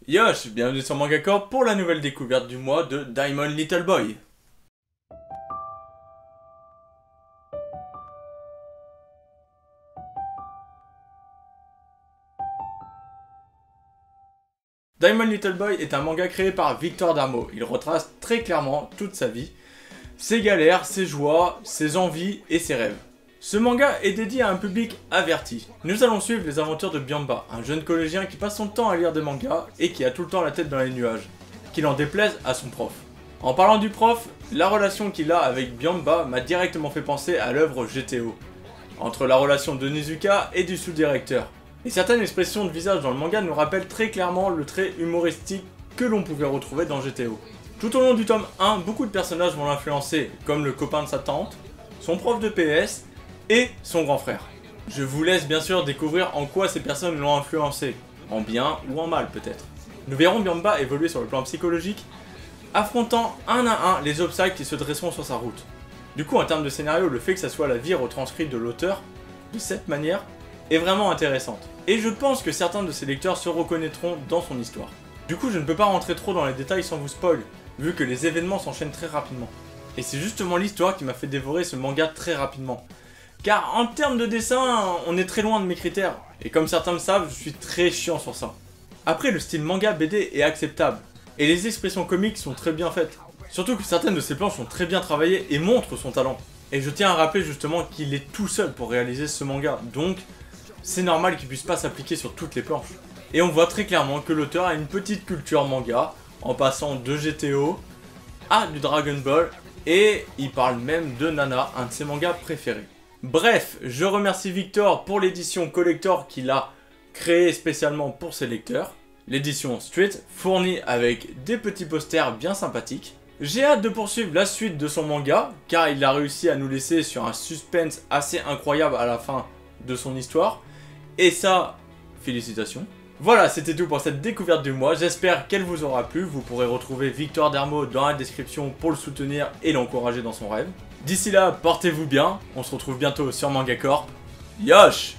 Yosh, bienvenue sur Manga Corp pour la nouvelle découverte du mois de Diamond Little Boy. Diamond Little Boy est un manga créé par Victor Darmo. Il retrace très clairement toute sa vie, ses galères, ses joies, ses envies et ses rêves. Ce manga est dédié à un public averti. Nous allons suivre les aventures de Byamba, un jeune collégien qui passe son temps à lire des mangas et qui a tout le temps la tête dans les nuages, qu'il en déplaise à son prof. En parlant du prof, la relation qu'il a avec Byamba m'a directement fait penser à l'œuvre GTO, entre la relation de Nizuka et du sous-directeur. Et certaines expressions de visage dans le manga nous rappellent très clairement le trait humoristique que l'on pouvait retrouver dans GTO. Tout au long du tome 1, beaucoup de personnages vont l'influencer, comme le copain de sa tante, son prof de PS, et son grand frère. Je vous laisse bien sûr découvrir en quoi ces personnes l'ont influencé, en bien ou en mal peut-être. Nous verrons Byamba évoluer sur le plan psychologique, affrontant un à un les obstacles qui se dresseront sur sa route. Du coup en termes de scénario, le fait que ça soit la vie retranscrite de l'auteur, de cette manière, est vraiment intéressante. Et je pense que certains de ses lecteurs se reconnaîtront dans son histoire. Du coup je ne peux pas rentrer trop dans les détails sans vous spoil, vu que les événements s'enchaînent très rapidement. Et c'est justement l'histoire qui m'a fait dévorer ce manga très rapidement. Car en termes de dessin, on est très loin de mes critères. Et comme certains le savent, je suis très chiant sur ça. Après, le style manga BD est acceptable. Et les expressions comiques sont très bien faites. Surtout que certaines de ses planches sont très bien travaillées et montrent son talent. Et je tiens à rappeler justement qu'il est tout seul pour réaliser ce manga. Donc, c'est normal qu'il puisse pas s'appliquer sur toutes les planches. Et on voit très clairement que l'auteur a une petite culture manga, en passant de GTO à du Dragon Ball. Et il parle même de Nana, un de ses mangas préférés. Bref, je remercie Victor pour l'édition collector qu'il a créée spécialement pour ses lecteurs. L'édition Street, fournie avec des petits posters bien sympathiques. J'ai hâte de poursuivre la suite de son manga, car il a réussi à nous laisser sur un suspense assez incroyable à la fin de son histoire. Et ça, félicitations. Voilà, c'était tout pour cette découverte du mois, j'espère qu'elle vous aura plu. Vous pourrez retrouver Victor Darmo dans la description pour le soutenir et l'encourager dans son rêve. D'ici là, portez-vous bien, on se retrouve bientôt sur Manga Corp. Yosh!